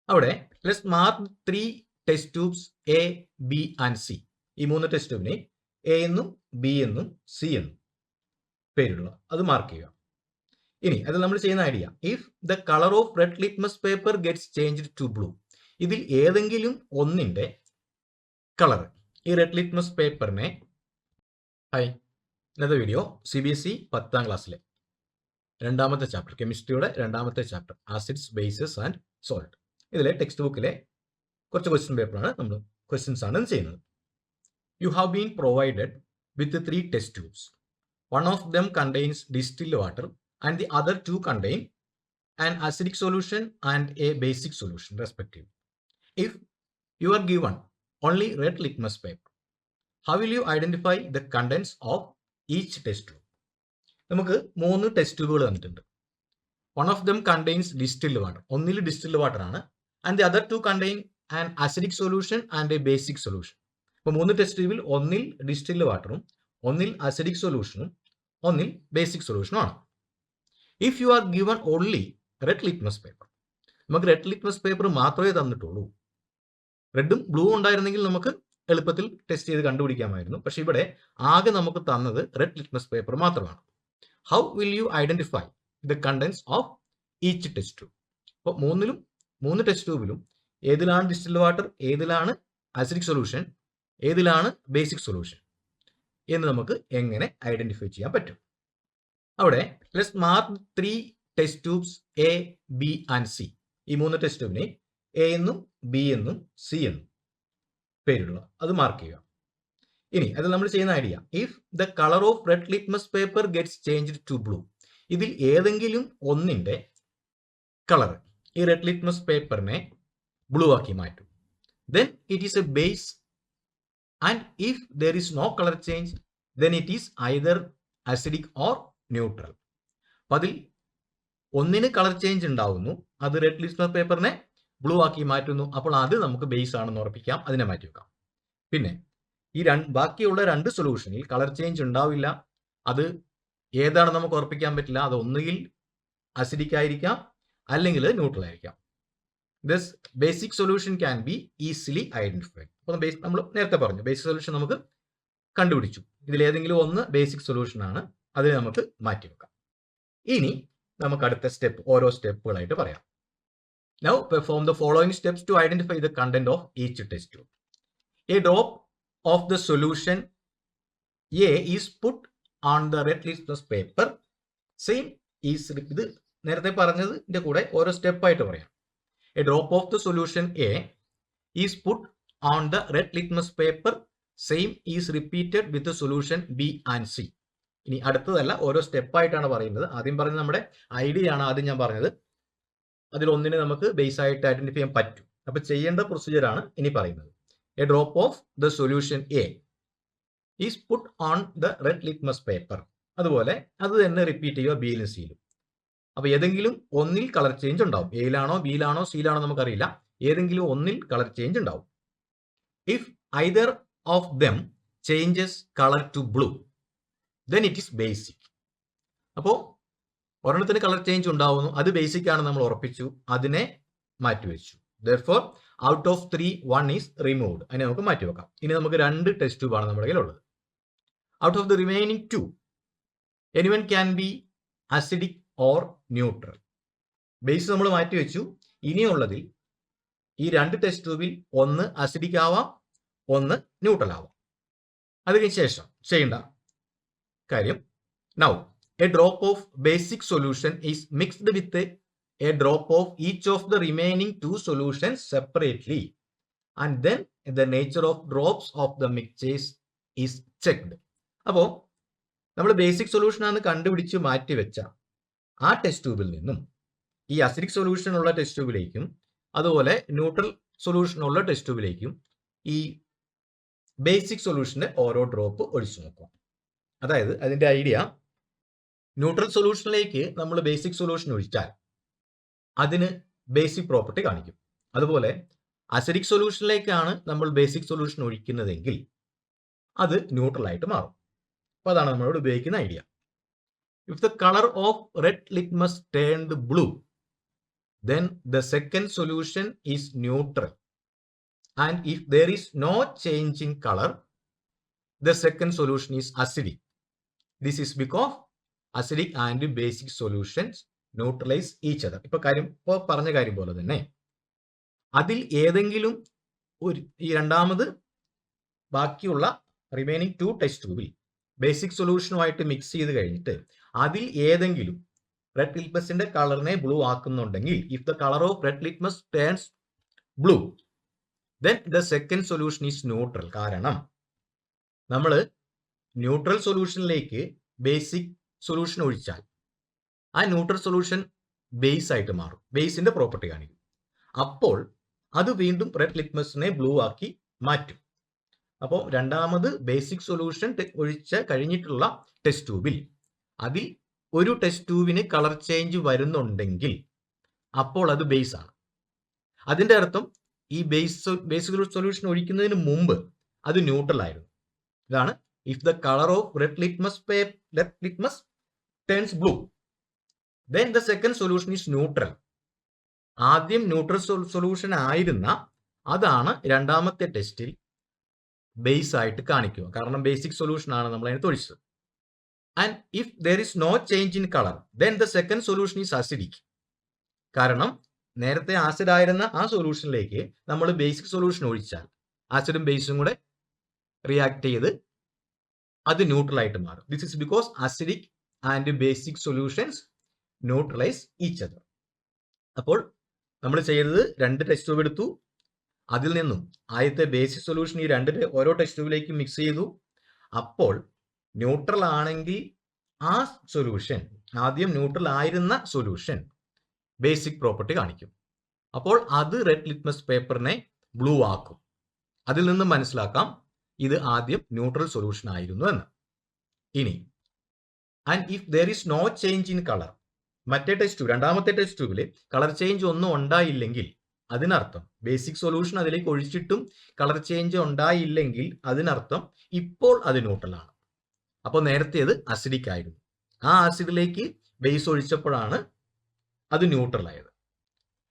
അവിടെ let's mark 3 test tubes A, B and C. ഈ 3 test ട്യൂബിനെ എ എന്നും ബി എന്നും സി എന്നും പേരുള്ള അത് മാർക്ക് ചെയ്യുക. ഇനി അത് നമ്മൾ ചെയ്യുന്ന idea, if the colour of red litmus paper gets changed to blue, ഇതിൽ ഏതെങ്കിലും ഒന്നിന്റെ കളർ, ഈ റെഡ് ലിറ്റ്മസ് പേപ്പറിനെ, ഇന്നത്തെ വീഡിയോ CBSE 10ാം ക്ലാസ്സിലെ രണ്ടാമത്തെ ചാപ്റ്റർ, കെമിസ്ട്രിയുടെ രണ്ടാമത്തെ chapter acids, bases and salt, ഇതിലെ ടെക്സ്റ്റ് ബുക്കിലെ കുറച്ച് ക്വസ്റ്റ്യൻസ് ആണ് ചെയ്യുന്നത്. You have been provided with 3 test tubes. One of them contains distilled water and the other 2 contain an acidic solution and a basic solution respectively. If you are given only red litmus paper, how will you identify the contents of each test tube? നമുക്ക് 3 test ട്യൂബുകൾ തന്നിട്ടുണ്ട്. One of them contains distilled water, ഒന്നിൽ distilled water ആണ്, and the other 2 contain an acidic solution and A basic solution. അപ്പോൾ 3 test ട്യൂബിൽ ഒന്നിൽ distilled വാട്ടറും, ഒന്നിൽ അസിഡിക് സൊല്യൂഷനും, ഒന്നിൽ ബേസിക് സൊല്യൂഷനും ആണ്. If you are given only red litmus paper, നമുക്ക് റെഡ് ലിറ്റ്മസ് പേപ്പർ മാത്രമേ തന്നിട്ടുള്ളൂ. റെഡും ബ്ലൂ ഉണ്ടായിരുന്നെങ്കിൽ നമുക്ക് എളുപ്പത്തിൽ ടെസ്റ്റ് ചെയ്ത് കണ്ടുപിടിക്കാമായിരുന്നു. പക്ഷെ ഇവിടെ ആകെ നമുക്ക് തന്നത് റെഡ് ലിറ്റ്മസ് പേപ്പർ മാത്രമാണ്. How will you identify the contents of each test tube? അപ്പോൾ 3 ടെസ്റ്റ് ട്യൂബിലും ഏതിലാണ് ഡിസ്റ്റിൽഡ് വാട്ടർ, ഏതിലാണ് അസിഡിക് സൊല്യൂഷൻ, ഏതിലാണ് ബേസിക് സൊല്യൂഷൻ എന്ന് നമുക്ക് എങ്ങനെ ഐഡന്റിഫൈ ചെയ്യാൻ പറ്റും? അവിടെ let's mark 3 test tubes A, B and C. ഈ 3 ടെസ്റ്റ് ട്യൂബിനെ എ എന്നും ബി എന്നും സി എന്നും പേരുള്ള അത് മാർക്ക് ചെയ്യുക. ഇനി അത് നമ്മൾ ചെയ്യുന്ന idea, if the colour of red litmus paper gets changed to blue, ഇതിൽ ഏതെങ്കിലും ഒന്നിന്റെ കളർ ഈ റെഡ് ലിറ്റ്മസ് പേപ്പറിനെ ബ്ലൂ ആക്കി മാറ്റും. Then it is a base, and if there is no colour change then it is either acidic or neutral. അപ്പൊ അതിൽ ഒന്നിന് colour change ഉണ്ടാവുന്നു, അത് റെഡ് ലിറ്റ്മസ് പേപ്പറിനെ ബ്ലൂ ആക്കി മാറ്റുന്നു, അപ്പോൾ അത് നമുക്ക് ബേസ് ആണെന്ന് ഉറപ്പിക്കാം, അതിനെ മാറ്റി വെക്കാം. പിന്നെ ഈ ബാക്കിയുള്ള 2 സൊല്യൂഷനിൽ കളർ ചേഞ്ച് ഉണ്ടാവില്ല, അത് ഏതാണെന്ന് നമുക്ക് ഉറപ്പിക്കാൻ പറ്റില്ല. അത് ഒന്നുകിൽ അസിഡിക് ആയിരിക്കാം, അല്ലെങ്കിൽ ന്യൂട്രൽ ആയിരിക്കാം. This basic solution can be easily identified. അപ്പോൾ നമ്മൾ നേരത്തെ പറഞ്ഞു, ബേസിക് സൊല്യൂഷൻ നമുക്ക് കണ്ടുപിടിച്ചു, ഇതിൽ ഏതെങ്കിലും ഒന്ന് ബേസിക് സൊല്യൂഷൻ ആണ്, അതിനെ നമുക്ക് മാറ്റിവെക്കാം. ഇനി നമുക്ക് അടുത്ത സ്റ്റെപ്പ്, ഓരോ സ്റ്റെപ്പുകളായിട്ട് പറയാം. Now perform the following steps to identify the content of each test tube. A drop of the solution A is put on the red litmus paper. Same is, ഇത് നേരത്തെ പറഞ്ഞതിന്റെ കൂടെ ഓരോ സ്റ്റെപ്പായിട്ട് പറയാം. A drop of the solution A is put on the red litmus paper. Same is repeated with the solution B and C. ഇനി അടുത്തതല്ല, ഓരോ സ്റ്റെപ്പായിട്ടാണ് പറയുന്നത്. ആദ്യം പറഞ്ഞത് നമ്മുടെ ഐഡിയ ആണ് ആദ്യം ഞാൻ പറഞ്ഞത്. അതിൽ ഒന്നിനെ നമുക്ക് ബേസ് ആയിട്ട് ഐഡന്റിഫൈ ചെയ്യാൻ പറ്റും. അപ്പൊ ചെയ്യേണ്ട പ്രൊസീജിയർ ആണ് ഇനി പറയുന്നത്. A drop of the solution A is put on the red litmus paper. അതുപോലെ അത് തന്നെ റിപ്പീറ്റ് ചെയ്യുക ബിയിലും സിയിലും. അപ്പൊ ഏതെങ്കിലും ഒന്നിൽ കളർ ചേഞ്ച് ഉണ്ടാവും. എയിലാണോ ബിയിലാണോ സിയിലാണോ നമുക്കറിയില്ല, ഏതെങ്കിലും ഒന്നിൽ കളർ ചേഞ്ച് ഉണ്ടാവും. If either of them changes colour to blue then it is basic. അപ്പോൾ ഒരെണ്ണത്തിന് കളർ ചേഞ്ച് ഉണ്ടാവുന്നു, അത് ബേസിക് ആണ് നമ്മൾ ഉറപ്പിച്ചു, അതിനെ മാറ്റിവെച്ചു. therefore out of 3 1 is removed. അതിനെ നമുക്ക് മാറ്റിവെക്കാം. ഇനി നമുക്ക് 2 ടെസ്റ്റ് ട്യൂബ് ആണ് നമ്മുടെ കയ്യിലുള്ളത്. out of the remaining 2 anyone can be acidic or neutral. Base നമ്മൾ മാറ്റിവെച്ചു. ഇനിയുള്ളതിൽ ഈ 2 ടെസ്റ്റ് ട്യൂബിൽ ഒന്ന് അസിഡിക് ആവാം, ഒന്ന് ന്യൂട്രൽ ആവാം. അതിനുശേഷം ചെയ്യേണ്ട കാര്യം, now a drop of basic solution is mixed with a drop of each of the remaining 2 solutions separately, and then the nature of drops of the mixtures is checked. അപ്പോൾ നമ്മൾ basic solution ആണ് കണ്ടുപിടിച്ച് മാറ്റിവെച്ച ആ test ട്യൂബിൽ നിന്നും ഈ acidic solution ഉള്ള ടെസ്റ്റ് ട്യൂബിലേക്കും അതുപോലെ ന്യൂട്രൽ സൊല്യൂഷൻ ഉള്ള ടെസ്റ്റ് ട്യൂബിലേക്കും ഈ ബേസിക് സൊല്യൂഷന്റെ ഓരോ ഡ്രോപ്പ് ഒഴിച്ചു നോക്കാം. അതായത് അതിന്റെ ഐഡിയ, ന്യൂട്രൽ സൊല്യൂഷനിലേക്ക് നമ്മൾ ബേസിക് സൊല്യൂഷൻ ഒഴിച്ചാൽ അതിന് ബേസിക് പ്രോപ്പർട്ടി കാണിക്കും. അതുപോലെ അസിഡിക് സൊല്യൂഷനിലേക്കാണ് നമ്മൾ ബേസിക് സൊല്യൂഷൻ ഒഴിക്കുന്നതെങ്കിൽ അത് ന്യൂട്രൽ ആയിട്ട് മാറും. അപ്പോൾ അതാണ് നമ്മളോട് ഉപയോഗിക്കുന്ന idea. If the colour of red litmus turned blue then the second solution is neutral. And if there is no change in color, the second solution is acidic. This is because acidic and basic solutions neutralize each other. ഇപ്പോൾ പറഞ്ഞ കാര്യം പോലെ തന്നെ അതിൽ ഏതെങ്കിലും ഈ രണ്ടാമത് ബാക്കിയുള്ള റിമൈനിങ് 2 ടെസ്റ്റ് ട്യൂബിൽ ബേസിക് സൊല്യൂഷനുമായിട്ട് മിക്സ് ചെയ്ത് കഴിഞ്ഞിട്ട് അതിൽ ഏതെങ്കിലും റെഡ് ലിറ്റ്മസിന്റെ കളറിനെ ബ്ലൂ ആക്കുന്നുണ്ടെങ്കിൽ if the colour of red litmus turns blue then the second solution is neutral. കാരണം നമ്മൾ ന്യൂട്രൽ സൊല്യൂഷനിലേക്ക് ബേസിക് സൊല്യൂഷൻ ഒഴിച്ചാൽ ആ ന്യൂട്രൽ സൊല്യൂഷൻ ബേസ് ആയിട്ട് മാറും, ബേസിന്റെ പ്രോപ്പർട്ടി കാണിക്കും. അപ്പോൾ അത് വീണ്ടും റെഡ് ലിറ്റ്മസിനെ ബ്ലൂ ആക്കി മാറ്റും. അപ്പോൾ രണ്ടാമത് ബേസിക് സൊല്യൂഷൻ ഒഴിച്ച് കഴിഞ്ഞിട്ടുള്ള ടെസ്റ്റ് ട്യൂബിൽ അതിൽ ഒരു ടെസ്റ്റ് ട്യൂബിന് കളർ ചേഞ്ച് വരുന്നുണ്ടെങ്കിൽ അപ്പോൾ അത് ബേസ് ആണ്. അതിന്റെ അർത്ഥം ഈ ബേസിക് സൊല്യൂഷൻ ഒഴിക്കുന്നതിന് മുമ്പ് അത് ന്യൂട്രൽ ആയിരുന്നു. ഇതാണ് if the colour of red litmus turns blue then the second solution is neutral. ആദ്യം ന്യൂട്രൽ സൊല്യൂഷൻ ആയിരുന്ന അതാണ് രണ്ടാമത്തെ ടെസ്റ്റിൽ ബേസ് ആയിട്ട് കാണിക്കുക. കാരണം ബേസിക് സൊല്യൂഷൻ ആണ് നമ്മൾ അതിനെ ഒഴിച്ചത്. And if there is no change in colour then the second solution is acidic. കാരണം നേരത്തെ ആസിഡ് ആയിരുന്ന ആ സൊല്യൂഷനിലേക്ക് നമ്മൾ ബേസിക് സൊല്യൂഷൻ ഒഴിച്ചാൽ ആസിഡും ബേസും കൂടെ റിയാക്ട് ചെയ്ത് അത് ന്യൂട്രൽ ആയിട്ട് മാറും. This is because acidic and basic solutions neutralise each other. അപ്പോൾ നമ്മൾ ചെയ്തത് 2 ടെസ്റ്റ് ട്യൂബ് എടുത്തു, അതിൽ നിന്നും ആദ്യത്തെ ബേസിക് സൊല്യൂഷൻ ഈ ഓരോ ടെസ്റ്റ് ട്യൂബിലേക്ക് മിക്സ് ചെയ്തു. അപ്പോൾ ന്യൂട്രൽ ആണെങ്കിൽ ആ സൊല്യൂഷൻ, ആദ്യം ന്യൂട്രൽ ആയിരുന്ന സൊല്യൂഷൻ ബേസിക് പ്രോപ്പർട്ടി കാണിക്കും. അപ്പോൾ അത് റെഡ് ലിറ്റ്മസ് പേപ്പറിനെ ബ്ലൂ ആക്കും. അതിൽ നിന്ന് മനസ്സിലാക്കാം ഇത് ആദ്യം ന്യൂട്രൽ സൊല്യൂഷൻ ആയിരുന്നു എന്ന്. ഇനി and if there is no change in colour, മറ്റേ ടെസ്റ്റ് ട്യൂബ് രണ്ടാമത്തെ ടെസ്റ്റ് ട്യൂബിൽ കളർ ചേഞ്ച് ഒന്നും ഉണ്ടായില്ലെങ്കിൽ അതിനർത്ഥം ബേസിക് സൊല്യൂഷൻ അതിലേക്ക് ഒഴിച്ചിട്ടും കളർ ചേഞ്ച് ഉണ്ടായില്ലെങ്കിൽ അതിനർത്ഥം ഇപ്പോൾ അത് ന്യൂട്രൽ ആണ്. അപ്പോൾ നേരത്തെ അത് അസിഡിക് ആയിരുന്നു. ആ ആസിഡിലേക്ക് ബേസ് ഒഴിച്ചപ്പോഴാണ് അത് ന്യൂട്രൽ ആയത്.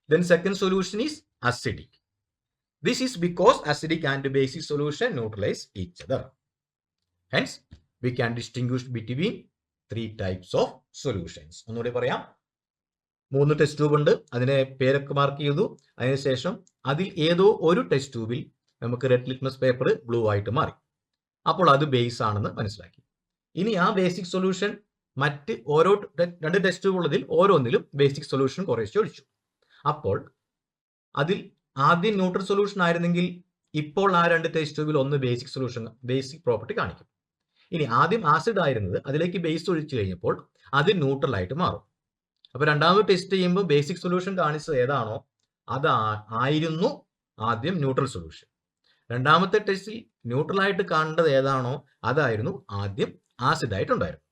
Then second solution is acidic. This is because acidic and basic solution neutralise each other. Hence we can distinguish between 3 types of solutions. ഒന്നുകൂടി പറയാം. 3 ടെസ്റ്റ് ട്യൂബ് ഉണ്ട്, അതിനെ പേരൊക്കെ മാർക്ക് ചെയ്തു. അതിനുശേഷം അതിൽ ഏതോ ഒരു ടെസ്റ്റ് ട്യൂബിൽ നമുക്ക് റെഡ് ലിറ്റ്മസ് പേപ്പർ ബ്ലൂ ആയിട്ട് മാറി. അപ്പോൾ അത് ബേസ് ആണെന്ന് മനസ്സിലാക്കി. ഇനി ആ ബേസിക് സൊല്യൂഷൻ മറ്റ് ഓരോ 2 ടെസ്റ്റ് ട്യൂബ് ഉള്ളതിൽ ഓരോന്നിലും ബേസിക് സൊല്യൂഷൻ കുറേശ്ശെ ഒഴിച്ചു. അപ്പോൾ അതിൽ ആദ്യം ന്യൂട്രൽ സൊല്യൂഷൻ ആയിരുന്നെങ്കിൽ ഇപ്പോൾ ആ 2 ടെസ്റ്റ് ട്യൂബിൽ ഒന്ന് ബേസിക് സൊല്യൂഷൻ ബേസിക് പ്രോപ്പർട്ടി കാണിക്കും. ഇനി ആദ്യം ആസിഡ് ആയിരുന്നത് അതിലേക്ക് ബേസ് ഒഴിച്ചു കഴിഞ്ഞപ്പോൾ അത് ന്യൂട്രൽ ആയിട്ട് മാറും. അപ്പൊ രണ്ടാമത് ടെസ്റ്റ് ചെയ്യുമ്പോൾ ബേസിക് സൊല്യൂഷൻ കാണിച്ചത് ഏതാണോ ആയിരുന്നു ആദ്യം ന്യൂട്രൽ സൊല്യൂഷൻ. രണ്ടാമത്തെ ടെസ്റ്റിൽ ന്യൂട്രൽ ആയിട്ട് കാണേണ്ടത് ഏതാണോ അതായിരുന്നു ആദ്യം ആസിഡ് ആയിട്ടുണ്ടായിരുന്നു.